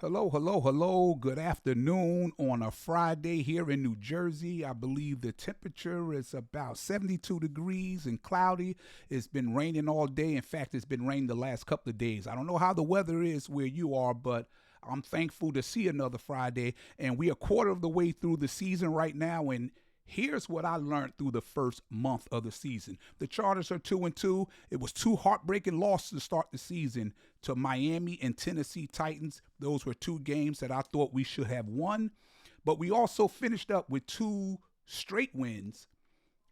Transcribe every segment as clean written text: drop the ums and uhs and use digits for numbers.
Hello, hello, hello. Good afternoon on a Friday here in New Jersey. I believe the temperature is about 72 degrees and cloudy. It's been raining all day. In fact, it's been raining the last couple of days. I don't know how the weather is where you are, but I'm thankful to see another Friday. And we are a quarter of the way through the season right now. And here's what I learned through the first month of the season. The Chargers are 2-2. It was two heartbreaking losses to start the season to Miami and Tennessee Titans. Those were two games that I thought we should have won. But we also finished up with two straight wins.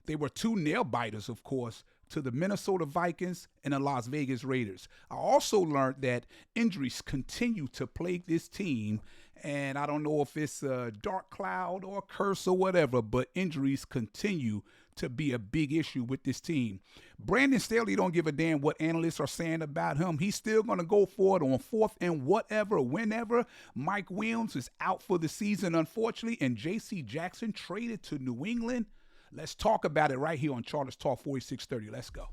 They were two nail biters, of course, to the Minnesota Vikings and the Las Vegas Raiders. I also learned that injuries continue to plague this team, and I don't know if it's a dark cloud or a curse or whatever, but injuries continue to be a big issue with this team. Brandon Staley don't give a damn what analysts are saying about him. He's still going to go for it on fourth and whatever, whenever. Mike Williams is out for the season, unfortunately, and J.C. Jackson traded to New England. Let's talk about it right here on Chargers Talk 4630. Let's go.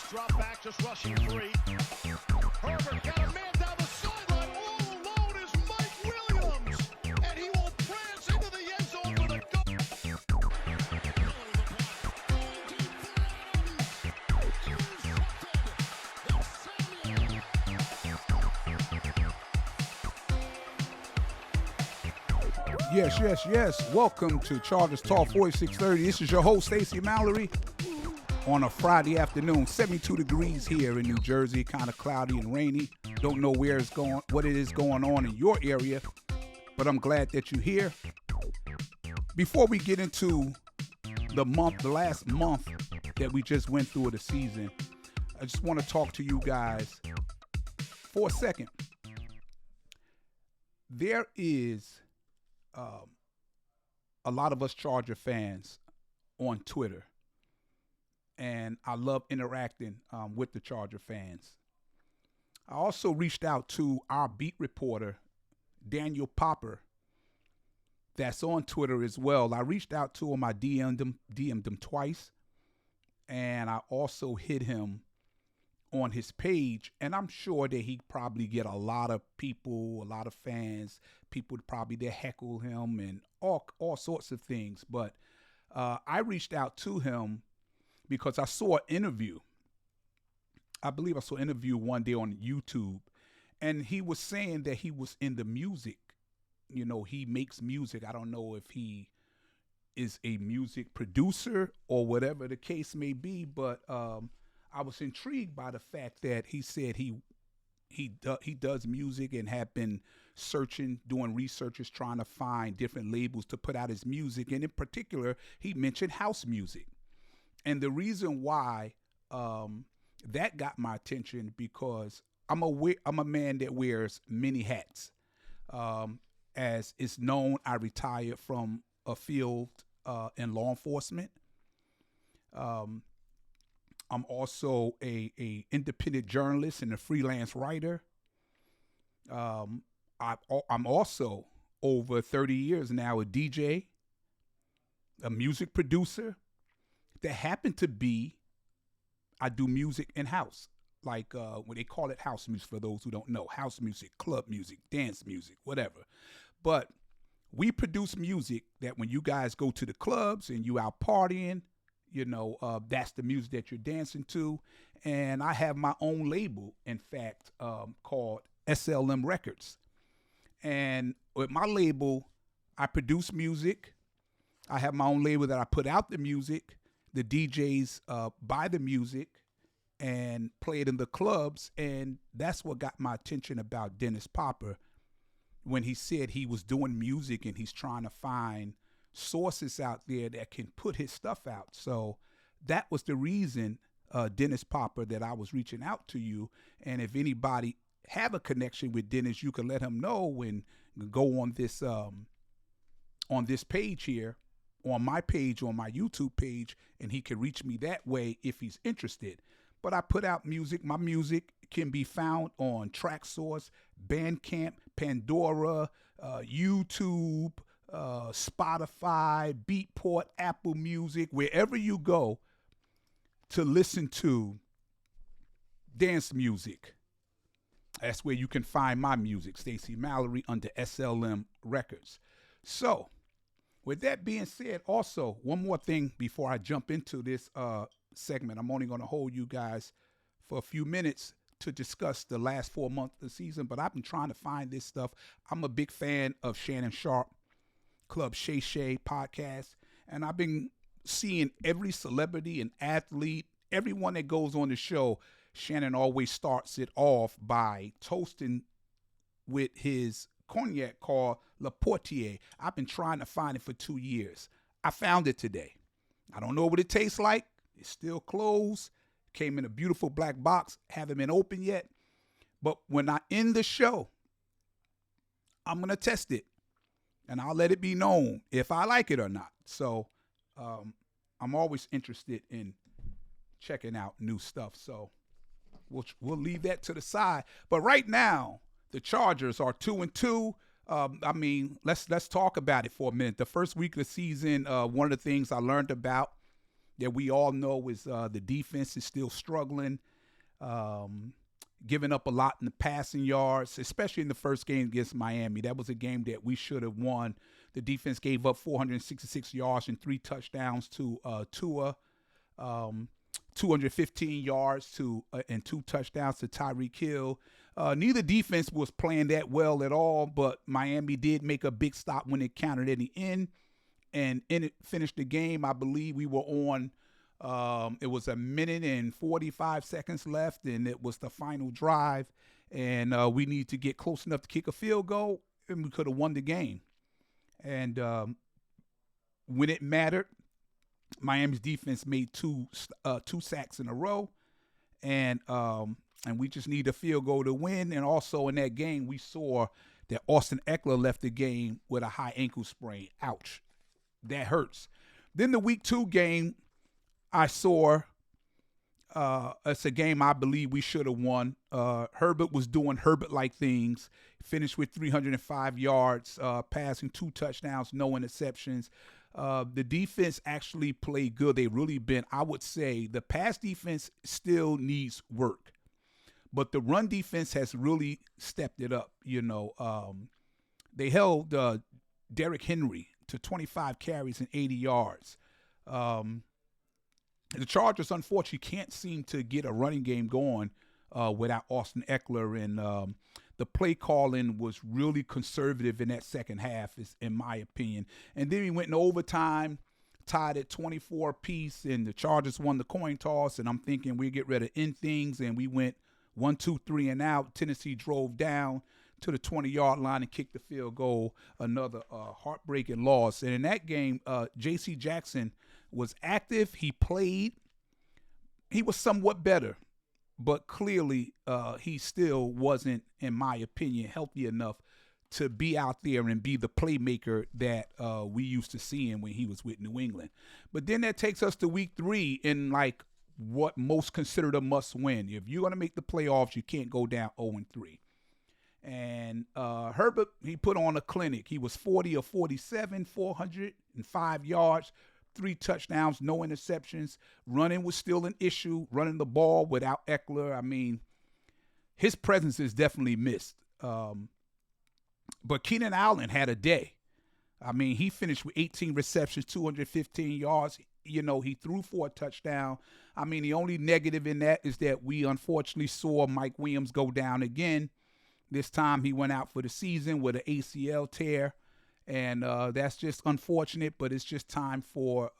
Drop back, just rushing three. Herbert got a man down the sideline. All alone is Mike Williams. And he will prance into the end zone with a go. Yes. Welcome to Chargers Talk 4630. This is your host, Stacey Mallory. On a Friday afternoon, 72 degrees here in New Jersey, kind of cloudy and rainy. Don't know where it's going, what it is going on in your area, but I'm glad that you're here. Before we get into the last month that we just went through of the season, I just want to talk to you guys for a second. There is a lot of us Charger fans on Twitter. And I love interacting with the Charger fans. I also reached out to our beat reporter, Daniel Popper, that's on Twitter as well. I reached out to him. I DM'd him twice. And I also hit him on his page. And I'm sure that he probably get a lot of people, a lot of fans, people probably that heckle him and all sorts of things. But I reached out to him because I saw an interview. I believe I saw an interview one day on YouTube, and he was saying that he was in the music. You know, he makes music. I don't know if he is a music producer or whatever the case may be, but I was intrigued by the fact that he said he does music and have been searching, doing researches, trying to find different labels to put out his music. And in particular, he mentioned house music. And the reason why that got my attention because I'm a man that wears many hats. As it's known, I retired from a field in law enforcement. I'm also a independent journalist and a freelance writer. I'm also over 30 years now a DJ, a music producer. That happened to be, I do music in house, like when they call it house music for those who don't know, house music, club music, dance music, whatever. But we produce music that when you guys go to the clubs and you out partying, you know, that's the music that you're dancing to. And I have my own label, in fact, called SLM Records. And with my label, I produce music. I have my own label that I put out the music. the DJs buy the music and play it in the clubs. And that's what got my attention about Dennis Popper when he said he was doing music and he's trying to find sources out there that can put his stuff out. So that was the reason, Dennis Popper, that I was reaching out to you. And if anybody have a connection with Dennis, you can let him know and go on this page here, on my page, on my YouTube page, and he can reach me that way if he's interested. But I put out music. My music can be found on TrackSource, Bandcamp, Pandora, YouTube, Spotify, Beatport, Apple Music, wherever you go to listen to dance music. That's where you can find my music, Stacey Mallory, under SLM Records. So, with that being said, also, one more thing before I jump into this segment. I'm only going to hold you guys for a few minutes to discuss the last 4 months of the season, but I've been trying to find this stuff. I'm a big fan of Shannon Sharp, Club Shay Shay podcast, and I've been seeing every celebrity and athlete, everyone that goes on the show, Shannon always starts it off by toasting with his cognac called Le Portier. I've been trying to find it for 2 years. I found it today. I don't know what it tastes like. It's still closed. Came in a beautiful black box. Haven't been opened yet. But when I end the show, I'm going to test it. And I'll let it be known if I like it or not. So I'm always interested in checking out new stuff. So we'll leave that to the side. But right now, the Chargers are 2-2. I mean, let's talk about it for a minute. The first week of the season, one of the things I learned about that we all know is the defense is still struggling, giving up a lot in the passing yards, especially in the first game against Miami. That was a game that we should have won. The defense gave up 466 yards and 3 touchdowns to Tua, 215 yards and 2 touchdowns to Tyreek Hill. Neither defense was playing that well at all, but Miami did make a big stop when it counted in the end. And it finished the game. I believe we were on, it was 1 minute and 45 seconds left, and it was the final drive. And we need to get close enough to kick a field goal, and we could have won the game. And when it mattered, Miami's defense made two sacks in a row, and we just need a field goal to win. And also in that game, we saw that Austin Eckler left the game with a high ankle sprain. Ouch. That hurts. Then the week 2 game, I saw it's a game I believe we should have won. Herbert was doing Herbert-like things. Finished with 305 yards, passing 2 touchdowns, no interceptions. The defense actually played good. They really been, I would say, the pass defense still needs work. But the run defense has really stepped it up. You know, they held Derrick Henry to 25 carries and 80 yards. The Chargers, unfortunately, can't seem to get a running game going without Austin Eckler. And the play calling was really conservative in that second half, in my opinion. And then we went in overtime, tied at 24 apiece, and the Chargers won the coin toss. And I'm thinking we get ready to end things, and we went 1, 2, 3 and out. Tennessee drove down to the 20-yard line and kicked the field goal. Another heartbreaking loss. And in that game, J.C. Jackson was active. He played. He was somewhat better, but clearly he still wasn't, in my opinion, healthy enough to be out there and be the playmaker that we used to seeing when he was with New England. But then that takes us to week 3 in like what most considered a must win. If you're going to make the playoffs, you can't go down 0-3. And Herbert, he put on a clinic. He was 40 of 47, 405 yards, 3 touchdowns, no interceptions. Running was still an issue, running the ball without Eckler. I mean, his presence is definitely missed. But Keenan Allen had a day. I mean, he finished with 18 receptions, 215 yards. You know, he threw for a touchdown. I mean, the only negative in that is that we unfortunately saw Mike Williams go down again. This time he went out for the season with an ACL tear. And that's just unfortunate, but it's just time for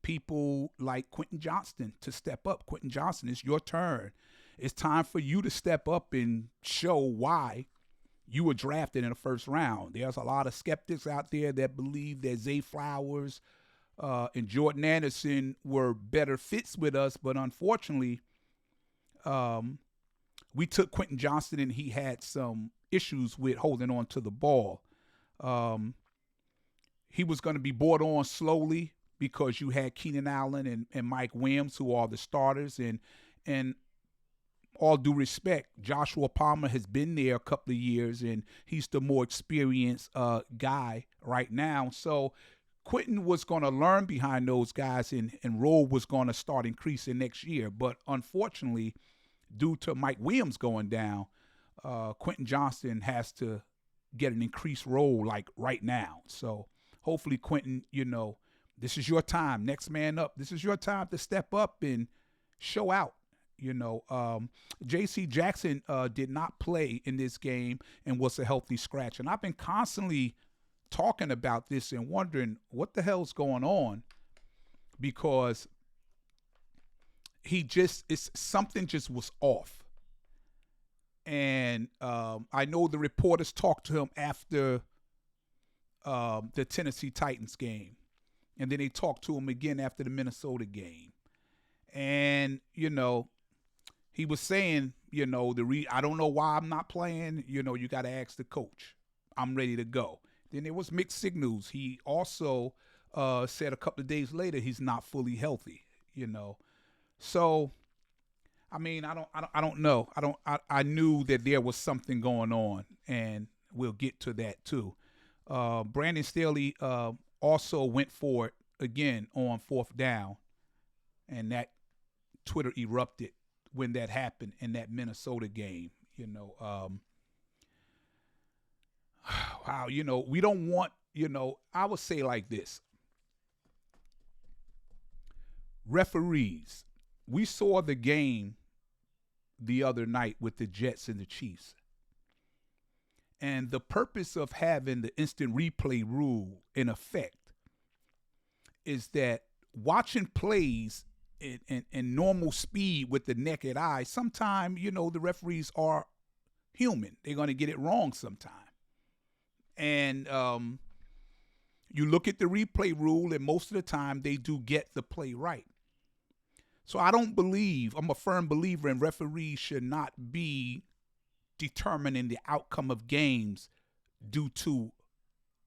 people like Quentin Johnston to step up. Quentin Johnston, it's your turn. It's time for you to step up and show why you were drafted in the first round. There's a lot of skeptics out there that believe that Zay Flowers and Jordan Anderson were better fits with us, but unfortunately, we took Quentin Johnston and he had some issues with holding on to the ball. He was going to be brought on slowly because you had Keenan Allen and Mike Williams, who are the starters. And all due respect, Joshua Palmer has been there a couple of years, and he's the more experienced guy right now. So Quentin was going to learn behind those guys, and role was going to start increasing next year. But unfortunately, due to Mike Williams going down, Quentin Johnston has to get an increased role like right now. So hopefully, Quentin, this is your time. Next man up. This is your time to step up and show out. J.C. Jackson did not play in this game and was a healthy scratch. And I've been constantly talking about this and wondering what the hell's going on, because something just was off. And I know the reporters talked to him after the Tennessee Titans game. And then they talked to him again after the Minnesota game. And, he was saying, I don't know why I'm not playing. You got to ask the coach. I'm ready to go. Then there was mixed signals. He also said a couple of days later he's not fully healthy. So, I mean, I don't know. I knew that there was something going on, and we'll get to that too. Brandon Staley also went for it again on 4th down, and that Twitter erupted when that happened in that Minnesota game. Wow, we don't want, I would say like this. Referees, we saw the game the other night with the Jets and the Chiefs. And the purpose of having the instant replay rule in effect is that watching plays in normal speed with the naked eye, sometimes, the referees are human. They're going to get it wrong sometime. And you look at the replay rule, and most of the time they do get the play right. So I'm a firm believer in referees should not be determining the outcome of games due to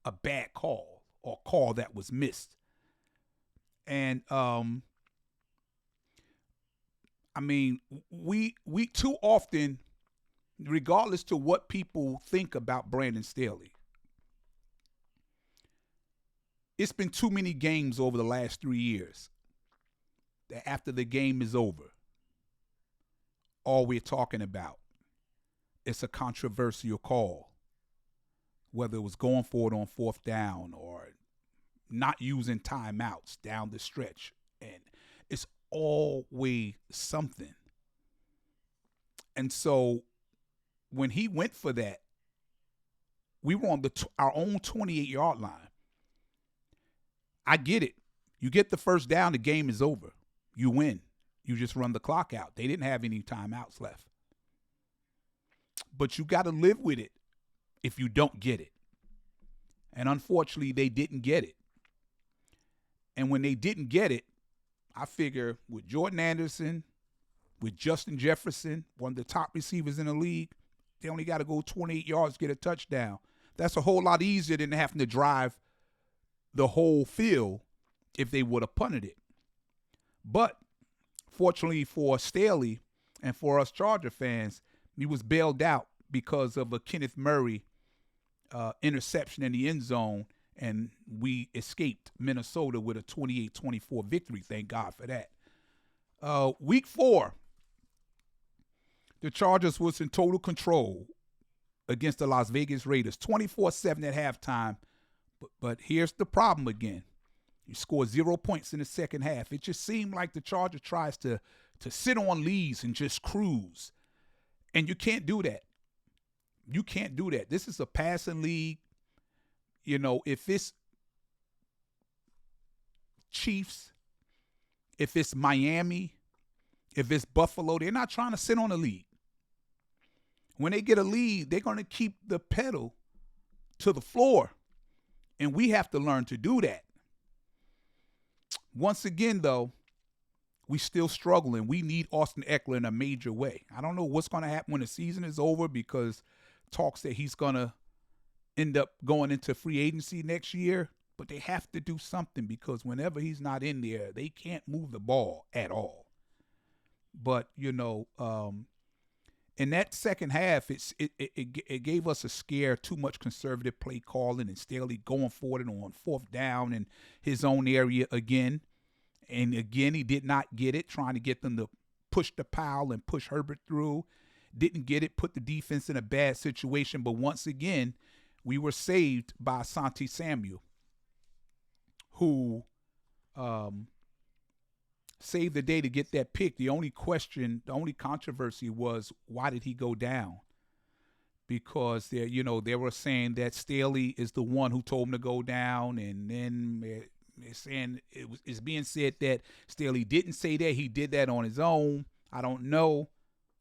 a bad call or a call that was missed. And we too often, regardless to what people think about Brandon Staley, it's been too many games over the last 3 years that after the game is over, all we're talking about is a controversial call, whether it was going for it on 4th down or not using timeouts down the stretch. And it's always something. And so when he went for that, we were on our own 28-yard line. I get it. You get the first down, the game is over. You win. You just run the clock out. They didn't have any timeouts left. But you got to live with it if you don't get it. And unfortunately, they didn't get it. And when they didn't get it, I figure with Jordan Anderson, with Justin Jefferson, one of the top receivers in the league, they only got to go 28 yards to get a touchdown. That's a whole lot easier than having to drive the whole field if they would have punted it. But fortunately for Staley and for us Charger fans, he was bailed out because of a Kenneth Murray interception in the end zone, and we escaped Minnesota with a 28-24 victory. Thank God for that. Week 4, the Chargers was in total control against the Las Vegas Raiders, 24-7 at halftime. But here's the problem again. You score 0 points in the second half. It just seemed like the Chargers tries to sit on leads and just cruise. And you can't do that. You can't do that. This is a passing league. If it's Chiefs if it's Miami, if it's Buffalo, they're not trying to sit on a lead. When they get a lead, they're going to keep the pedal to the floor. And we have to learn to do that. Once again, though, we still struggling. We need Austin Ekeler in a major way. I don't know what's going to happen when the season is over, because talks that he's going to end up going into free agency next year. But they have to do something, because whenever he's not in there, they can't move the ball at all. But, in that second half, it gave us a scare, too much conservative play calling, and Staley going for it on fourth down in his own area again. And again, he did not get it, trying to get them to push the pile and push Herbert through. Didn't get it, put the defense in a bad situation. But once again, we were saved by Asante Samuel, who saved the day to get that pick. The only controversy was, why did he go down? Because they were saying that Staley is the one who told him to go down, and then they're saying it's being said that Staley didn't say that. He did that on his own. I don't know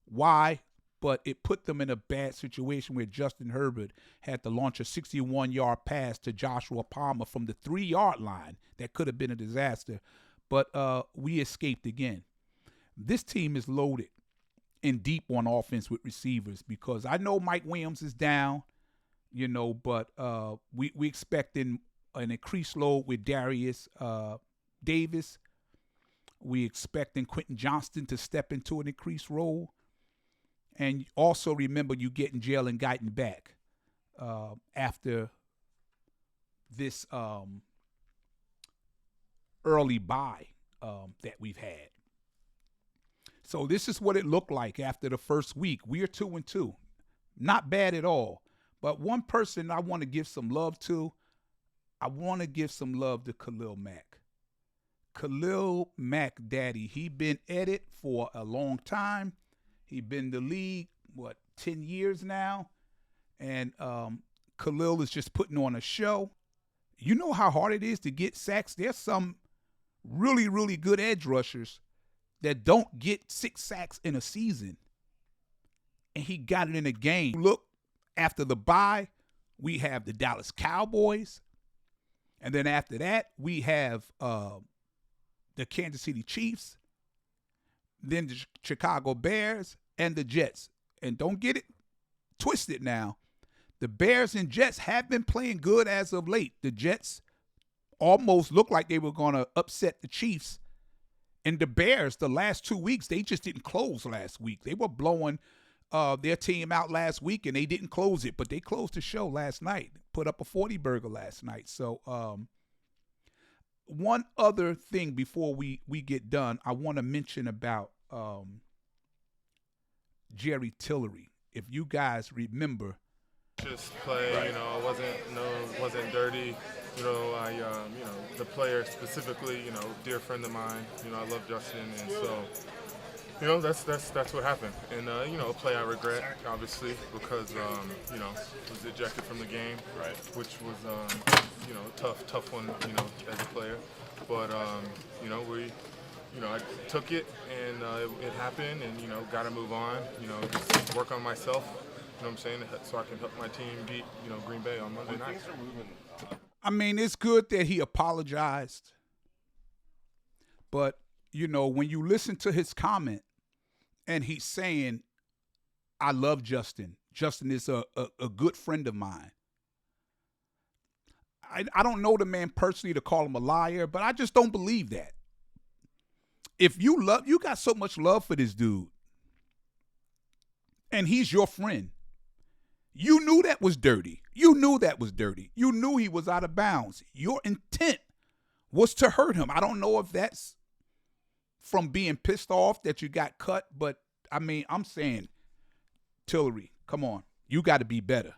why, but it put them in a bad situation where Justin Herbert had to launch a 61-yard pass to Joshua Palmer from the 3-yard line. That could have been a disaster. But we escaped again. This team is loaded and deep on offense with receivers, because I know Mike Williams is down, but we expecting an increased load with Darius Davis. We expecting Quentin Johnston to step into an increased role. And also remember, you getting Jalen Guyton back after this early bye that we've had. So this is what it looked like after the first week. We are 2-2. Not bad at all. But one person I want to give some love to, I want to give some love to Khalil Mack. Khalil Mack, daddy, he been at it for a long time. He been in the league, 10 years now? And Khalil is just putting on a show. You know how hard it is to get sacks? There's some really, really good edge rushers that don't get 6 sacks in a season. And he got it in a game. Look, after the bye, we have the Dallas Cowboys. And then after that, we have the Kansas City Chiefs. Then the Chicago Bears and the Jets. And don't get it twisted now. The Bears and Jets have been playing good as of late. The Jets almost looked like they were going to upset the Chiefs. And the Bears, the last 2 weeks, they just didn't close last week. They were blowing their team out last week, and they didn't close it. But they closed the show last night, put up a 40-burger last night. So one other thing before we get done, I want to mention about Jerry Tillery. If you guys remember, just play, right. It wasn't dirty. The player specifically, dear friend of mine. I love Justin, and so, that's what happened. And a play I regret, obviously, because was ejected from the game, right? Which was tough one, as a player. But I took it, and it happened, and got to move on. Just work on myself. You know what I'm saying? So I can help my team beat, Green Bay on Monday night. I mean, it's good that he apologized. But, when you listen to his comment and he's saying, I love Justin. Justin is a good friend of mine. I don't know the man personally to call him a liar, but I just don't believe that. If you got so much love for this dude, and he's your friend, you knew that was dirty. You knew that was dirty. You knew he was out of bounds. Your intent was to hurt him. I don't know if that's from being pissed off that you got cut, but, I'm saying, Tillery, come on. You got to be better.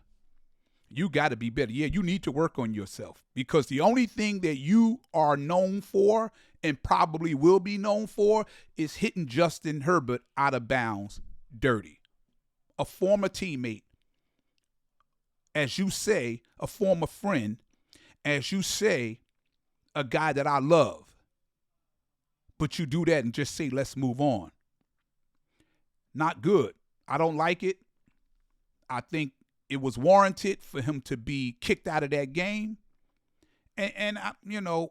You got to be better. Yeah, you need to work on yourself, because the only thing that you are known for and probably will be known for is hitting Justin Herbert out of bounds dirty. A former teammate, as you say, a former friend, as you say, a guy that I love. but you do that and just say, let's move on. Not good. I don't like it. I think it was warranted for him to be kicked out of that game. And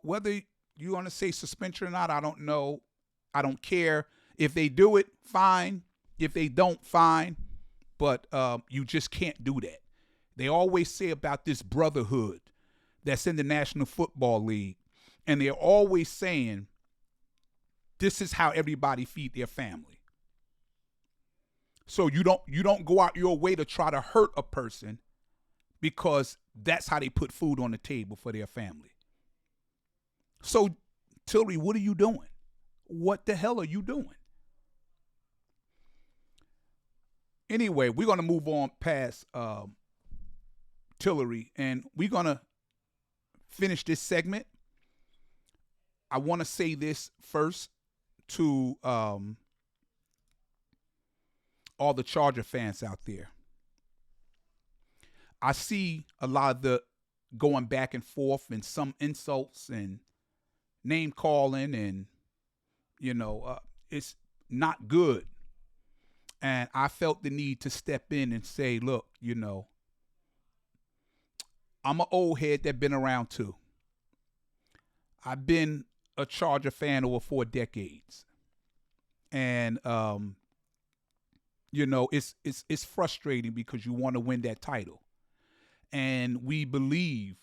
whether you want to say suspension or not, I don't know. I don't care. If they do it, fine. If they don't, fine. But you just can't do that. They always say about this brotherhood that's in the National Football League, and they're always saying this is how everybody feed their family. So you don't go out your way to try to hurt a person because that's how they put food on the table for their family. So, Tillery, what are you doing? What the hell are you doing? Anyway, we're going to move on past Tillery, and we're going to finish this segment. I want to say this first to all the Charger fans out there. I see a lot of the going back and forth and some insults and name calling, and it's not good. And I felt the need to step in and say, look, I'm an old head that been around too. I've been a Charger fan over 4 decades. And it's frustrating because you want to win that title. And we believe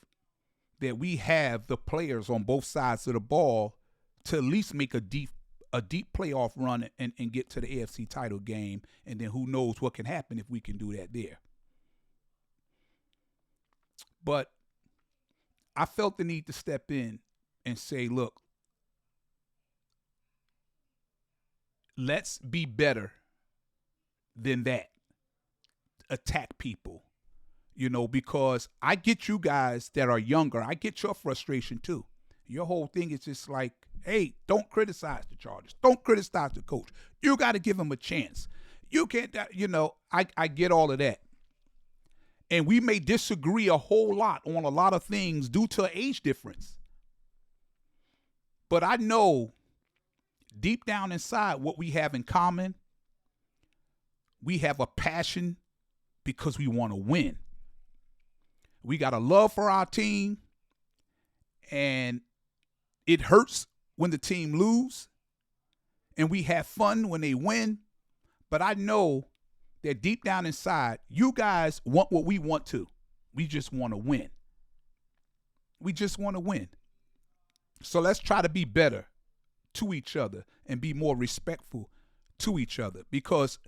that we have the players on both sides of the ball to at least make a deep playoff run and get to the AFC title game. And then who knows what can happen if we can do that there. But I felt the need to step in and say, look, let's be better than that. Attack people, because I get you guys that are younger. I get your frustration too. Your whole thing is just like, hey, don't criticize the Chargers. Don't criticize the coach. You got to give them a chance. You can't, I get all of that. And we may disagree a whole lot on a lot of things due to an age difference. But I know deep down inside what we have in common. We have a passion because we want to win. We got a love for our team, and it hurts when the team lose, and we have fun when they win. But I know that deep down inside, you guys want what we want too. We just want to win. We just want to win. So let's try to be better to each other and be more respectful to each other, because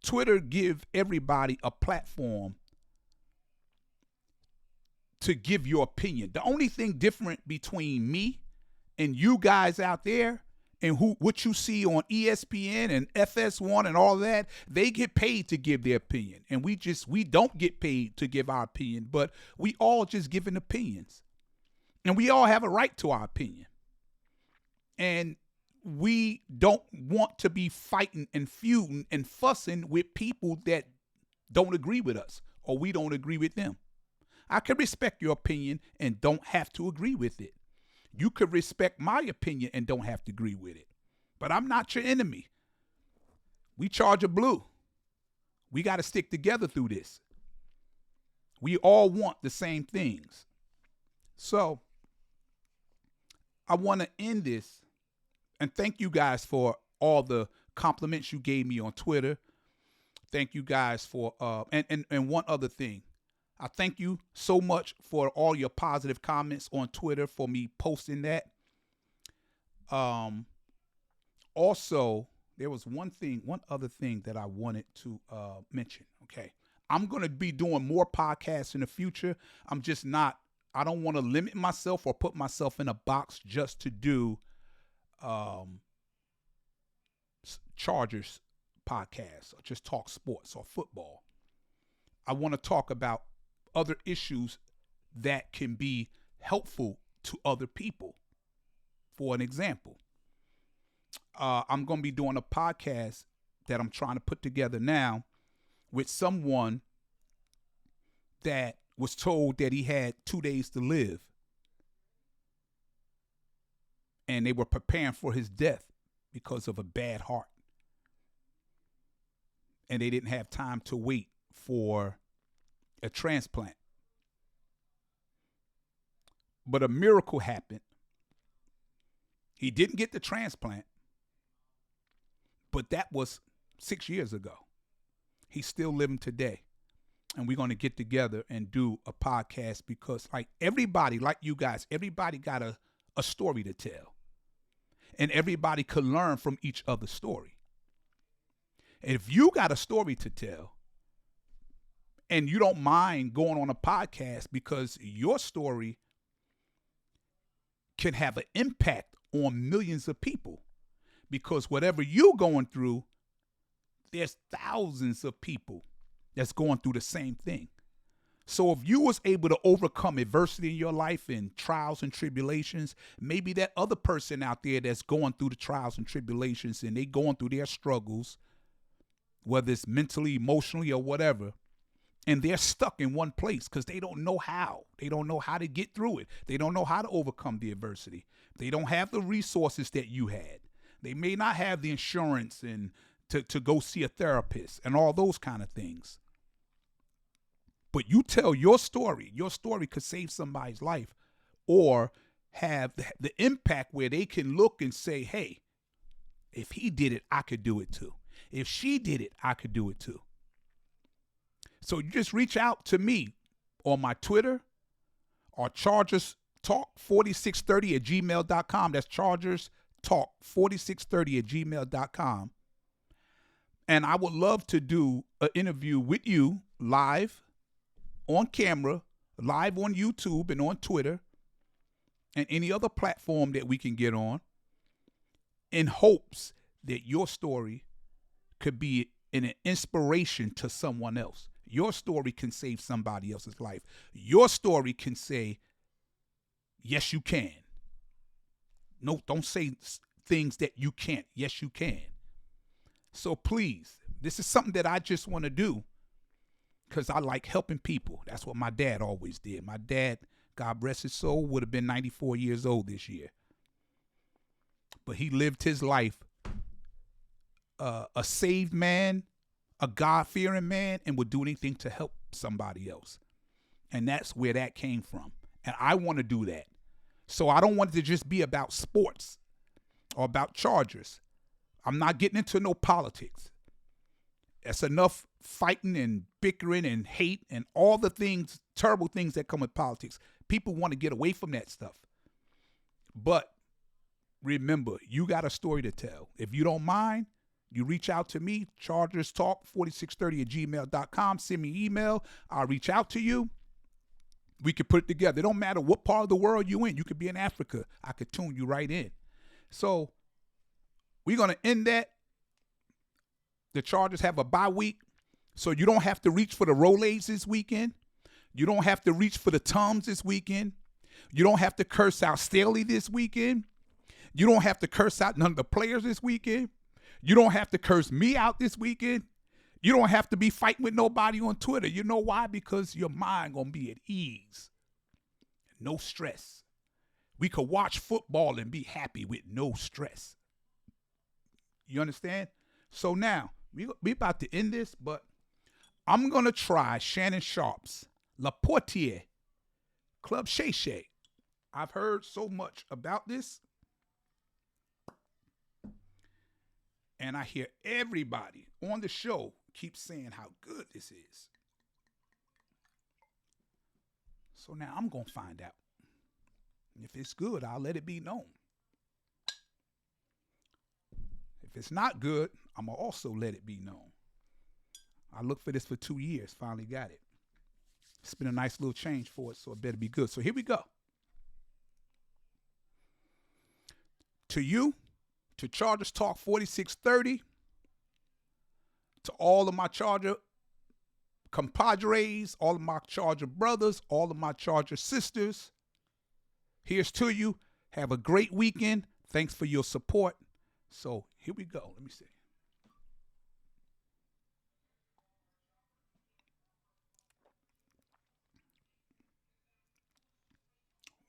Twitter give everybody a platform to give your opinion. The only thing different between me and you guys out there and what you see on ESPN and FS1 and all that, they get paid to give their opinion. And we don't get paid to give our opinion, but we all just giving opinions. And we all have a right to our opinion. And we don't want to be fighting and feuding and fussing with people that don't agree with us or we don't agree with them. I can respect your opinion and don't have to agree with it. You could respect my opinion and don't have to agree with it. But I'm not your enemy. We Charger Blue. We got to stick together through this. We all want the same things. So I want to end this and thank you guys for all the compliments you gave me on Twitter. Thank you guys for and one other thing. I thank you so much for all your positive comments on Twitter for me posting that. Also, there was one other thing that I wanted to mention. Okay. I'm going to be doing more podcasts in the future. I don't want to limit myself or put myself in a box just to do Chargers podcasts or just talk sports or football. I want to talk about other issues that can be helpful to other people. For an example, I'm going to be doing a podcast that I'm trying to put together now with someone that was told that he had 2 days to live. and they were preparing for his death because of a bad heart. And they didn't have time to wait for a transplant. But a miracle happened. He didn't get the transplant, but that was 6 years ago. He's still living today. And we're going to get together and do a podcast because, like everybody, like you guys, everybody got a story to tell. And everybody could learn from each other's story. And if you got a story to tell and you don't mind going on a podcast because your story can have an impact on millions of people, because whatever you're going through, there's thousands of people that's going through the same thing. So if you was able to overcome adversity in your life and trials and tribulations, maybe that other person out there that's going through the trials and tribulations and they going through their struggles, whether it's mentally, emotionally, or whatever, and they're stuck in one place because they don't know how. They don't know how to get through it. They don't know how to overcome the adversity. They don't have the resources that you had. They may not have the insurance and to go see a therapist and all those kind of things. But you tell your story could save somebody's life or have the impact where they can look and say, hey, if he did it, I could do it too. If she did it, I could do it too. So you just reach out to me on my Twitter or chargerstalk4630@gmail.com. That's chargerstalk4630@gmail.com. And I would love to do an interview with you live on camera, live on YouTube and on Twitter and any other platform that we can get on, in hopes that your story could be an inspiration to someone else. Your story can save somebody else's life. Your story can say, yes, you can. No, don't say things that you can't. Yes, you can. So please, this is something that I just want to do because I like helping people. That's what my dad always did. My dad, God rest his soul, would have been 94 years old this year. But he lived his life a saved man, a God-fearing man, and would do anything to help somebody else. And that's where that came from. And I want to do that. So I don't want it to just be about sports or about Chargers. I'm not getting into no politics. It's enough fighting and bickering and hate and all the things, terrible things that come with politics. People want to get away from that stuff. But remember, you got a story to tell. If you don't mind, you reach out to me, chargerstalk4630@gmail.com. Send me an email. I'll reach out to you. We can put it together. It don't matter what part of the world you in. You could be in Africa. I could tune you right in. So we're going to end that. The Chargers have a bye week, so you don't have to reach for the Rolaids this weekend. You don't have to reach for the Tums this weekend. You don't have to curse out Staley this weekend. You don't have to curse out none of the players this weekend. You don't have to curse me out this weekend. You don't have to be fighting with nobody on Twitter. You know why? Because your mind going to be at ease. No stress. We could watch football and be happy with no stress. You understand? So now, we about to end this, but I'm going to try Shannon Sharpe's La Portier Club Shay Shay. I've heard so much about this. And I hear everybody on the show keep saying how good this is. So now I'm going to find out. If it's good, I'll let it be known. If it's not good, I'm going to also let it be known. I looked for this for 2 years, finally got it. It's been a nice little change for it, so it better be good. So here we go. To you, to Chargers Talk 4630, to all of my Charger compadres, all of my Charger brothers, all of my Charger sisters, here's to you. Have a great weekend. Thanks for your support. So here we go. Let me see.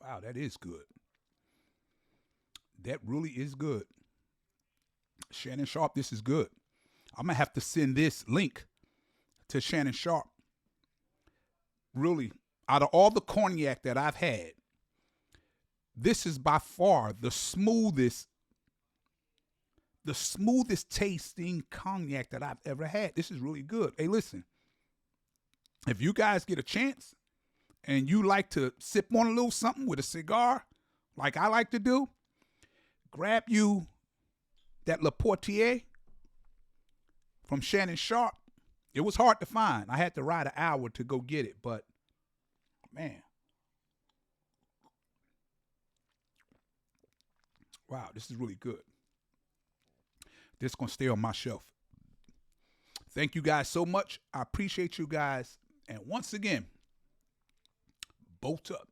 Wow, that is good. That really is good. Shannon Sharp, this is good. I'm going to have to send this link to Shannon Sharp. Really, out of all the cognac that I've had, this is by far the smoothest tasting cognac that I've ever had. This is really good. Hey, listen, if you guys get a chance and you like to sip on a little something with a cigar, like I like to do, grab you that Le Portier from Shannon Sharp. It was hard to find. I had to ride an hour to go get it, but man. Wow, this is really good. This is going to stay on my shelf. Thank you guys so much. I appreciate you guys. And once again, bolt up.